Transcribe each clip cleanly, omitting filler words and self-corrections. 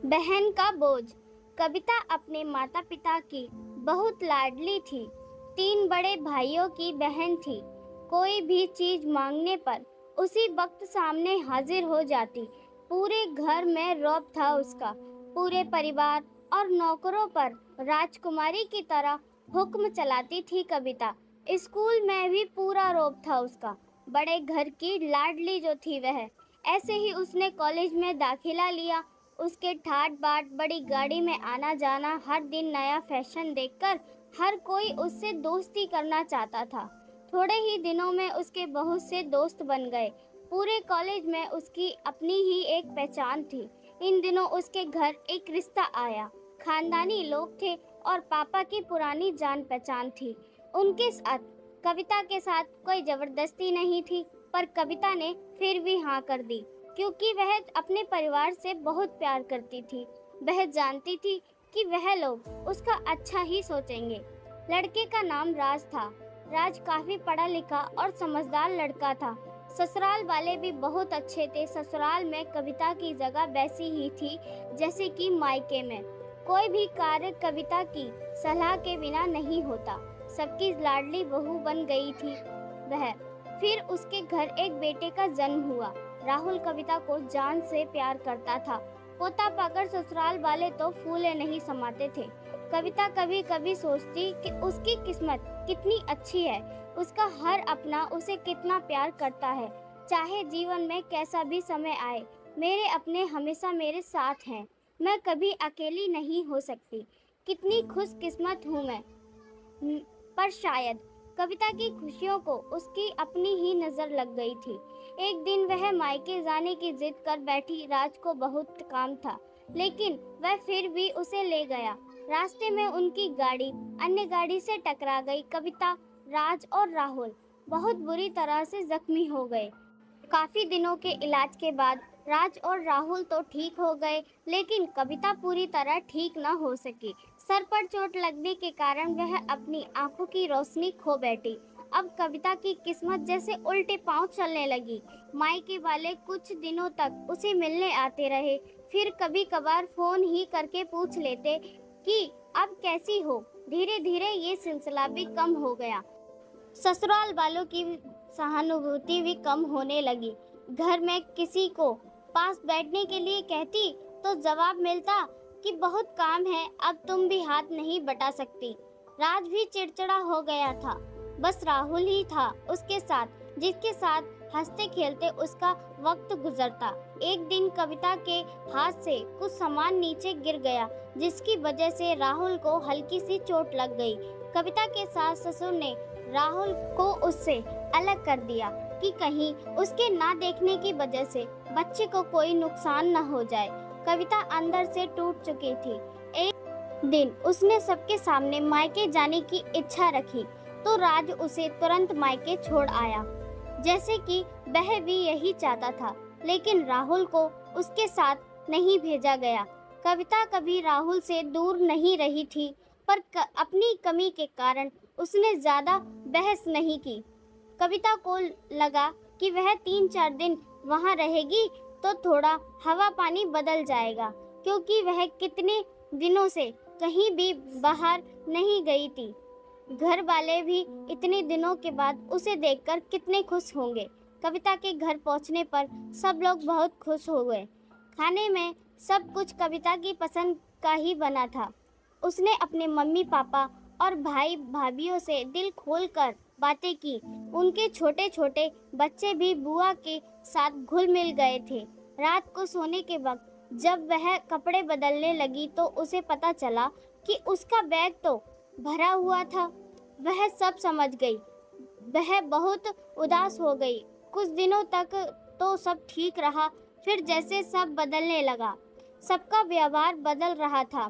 बहन का बोझ। कविता अपने माता पिता की बहुत लाडली थी। 3 बड़े भाइयों की बहन थी। कोई भी चीज मांगने पर उसी वक्त सामने हाजिर हो जाती। पूरे घर में रौब था उसका। पूरे परिवार और नौकरों पर राजकुमारी की तरह हुक्म चलाती थी कविता। स्कूल में भी पूरा रौब था उसका। बड़े घर की लाडली जो थी वह। ऐसे ही उसने कॉलेज में दाखिला लिया। उसके ठाट बाट बड़ी गाड़ी में आना जाना, हर दिन नया फैशन देखकर हर कोई उससे दोस्ती करना चाहता था। थोड़े ही दिनों में उसके बहुत से दोस्त बन गए। पूरे कॉलेज में उसकी अपनी ही एक पहचान थी। इन दिनों उसके घर एक रिश्ता आया। खानदानी लोग थे और पापा की पुरानी जान पहचान थी। उनके साथ कविता के साथ कोई जबरदस्ती नहीं थी, पर कविता ने फिर भी हाँ कर दी, क्योंकि वह अपने परिवार से बहुत प्यार करती थी। वह जानती थी कि वह लोग उसका अच्छा ही सोचेंगे। लड़के का नाम राज था। राज काफी पढ़ा लिखा और समझदार लड़का था। ससुराल वाले भी बहुत अच्छे थे। ससुराल में कविता की जगह वैसी ही थी जैसे कि मायके में। कोई भी कार्य कविता की सलाह के बिना नहीं होता। सबकी लाडली बहू बन गई थी वह। फिर उसके घर एक बेटे का जन्म हुआ। राहुल कविता को जान से प्यार करता था। पोता पाकर ससुराल वाले तो फूले नहीं समाते थे। कविता कभी कभी सोचती कि उसकी किस्मत कितनी अच्छी है। उसका हर अपना उसे कितना प्यार करता है। चाहे जीवन में कैसा भी समय आए, मेरे अपने हमेशा मेरे साथ हैं। मैं कभी अकेली नहीं हो सकती। कितनी खुशकिस्मत हूँ मैं। पर शायद कविता की खुशियों को उसकी अपनी ही नजर लग गई थी। एक दिन वह मायके जाने की जिद कर बैठी। राज को बहुत काम था, लेकिन वह फिर भी उसे ले गया। रास्ते में उनकी गाड़ी अन्य गाड़ी से टकरा गई। कविता, राज और राहुल बहुत बुरी तरह से जख्मी हो गए। काफी दिनों के इलाज के बाद राज और राहुल तो ठीक हो गए, लेकिन कविता पूरी तरह ठीक न हो सकी। सर पर चोट लगने के कारण वह अपनी आंखों की रोशनी खो बैठी। अब कविता की किस्मत जैसे उल्टे पांव चलने लगी। मायके वाले कुछ दिनों तक उसे मिलने आते रहे, फिर कभी कभार फोन ही करके पूछ लेते कि अब कैसी हो। धीरे धीरे ये सिलसिला भी कम हो गया। ससुराल वालों की सहानुभूति भी कम होने लगी। घर में किसी को पास बैठने के लिए कहती तो जवाब मिलता कि बहुत काम है, अब तुम भी हाथ नहीं बटा सकती। राज भी चिड़चिड़ा हो गया था। बस राहुल ही था उसके साथ, जिसके साथ हंसते खेलते उसका वक्त गुजरता। एक दिन कविता के हाथ से कुछ सामान नीचे गिर गया, जिसकी वजह से राहुल को हल्की सी चोट लग गई। कविता के सास ससुर ने राहुल को उससे अलग कर दिया कि कहीं उसके ना देखने की वजह से बच्चे को कोई नुकसान न हो जाए। कविता अंदर से टूट चुकी थी। एक दिन उसने सबके सामने मायके जाने की इच्छा रखी, तो राज उसे तुरंत मायके छोड़ आया, जैसे कि वह भी यही चाहता था। लेकिन राहुल को उसके साथ नहीं भेजा गया। कविता कभी राहुल से दूर नहीं रही थी, पर अपनी कमी के कारण उसने ज्यादा बहस नहीं की। कविता को लगा कि वह 3-4 दिन वहां रहेगी तो थोड़ा हवा पानी बदल जाएगा, क्योंकि वह कितने दिनों से कहीं भी बाहर नहीं गई थी। घर वाले भी इतने दिनों के बाद उसे देखकर कितने खुश होंगे। कविता के घर पहुंचने पर सब लोग बहुत खुश हो गए। खाने में सब कुछ कविता की पसंद का ही बना था। उसने अपने मम्मी पापा और भाई भाभीियों से दिल खोलकर बातें की। उनके छोटे छोटे बच्चे भी बुआ के साथ घुल मिल गए थे। रात को सोने के वक्त जब वह कपड़े बदलने लगी तो उसे पता चला कि उसका बैग तो भरा हुआ था। वह सब समझ गई। वह बहुत उदास हो गई। कुछ दिनों तक तो सब ठीक रहा, फिर जैसे सब बदलने लगा। सबका व्यवहार बदल रहा था।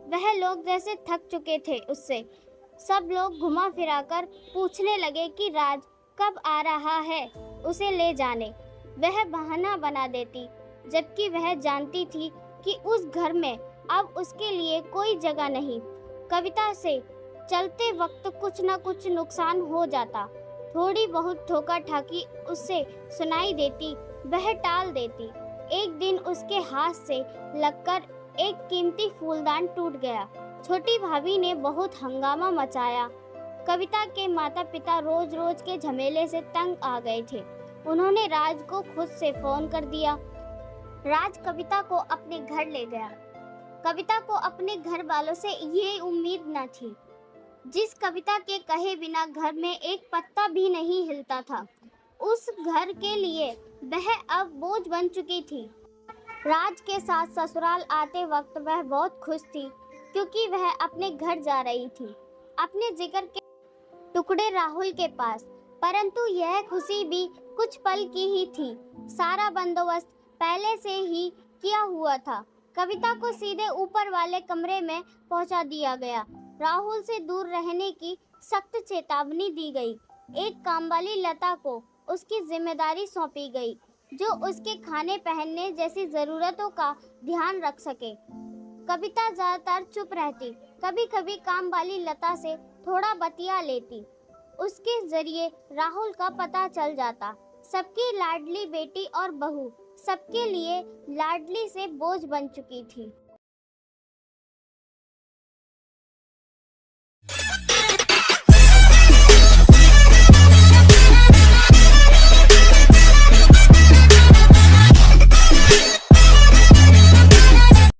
वह लोग जैसे थक चुके थे उससे। सब लोग घुमा फिराकर पूछने लगे कि राज कब आ रहा है उसे ले जाने। वह बहाना बना देती, जबकि वह जानती थी कि उस घर में अब उसके लिए कोई जगह नहीं। कविता से चलते वक्त कुछ न कुछ नुकसान हो जाता। थोड़ी बहुत ठोका ठाकी उससे सुनाई देती, वह टाल देती। एक दिन उसके हाथ से लगकर एक कीमती फूलदान टूट गया। छोटी भाभी ने बहुत हंगामा मचाया। कविता के माता पिता रोज रोज के झमेले से तंग आ गए थे। उन्होंने राज को खुद से फोन कर दिया। राज कविता को अपने घर ले गया। कविता को अपने घर वालों से ये उम्मीद न थी। जिस कविता के कहे बिना घर में एक पत्ता भी नहीं हिलता था, उस घर के लिए वह अब बोझ बन चुकी थी। राज के साथ ससुराल आते वक्त वह बहुत खुश थी, क्योंकि वह अपने घर जा रही थी, अपने जिगर के टुकड़े राहुल के पास। परंतु यह खुशी भी कुछ पल की ही थी। सारा बंदोबस्त पहले से ही किया हुआ था। कविता को सीधे ऊपर वाले कमरे में पहुंचा दिया गया। राहुल से दूर रहने की सख्त चेतावनी दी गई। एक कामवाली लता को उसकी जिम्मेदारी सौंपी गई, जो उसके खाने पहनने जैसी जरूरतों का ध्यान रख सके। कविता ज्यादातर चुप रहती, कभी कभी काम वाली लता से थोड़ा बतिया लेती। उसके जरिए राहुल का पता चल जाता। सबकी लाडली बेटी और बहू सबके लिए लाडली से बोझ बन चुकी थी।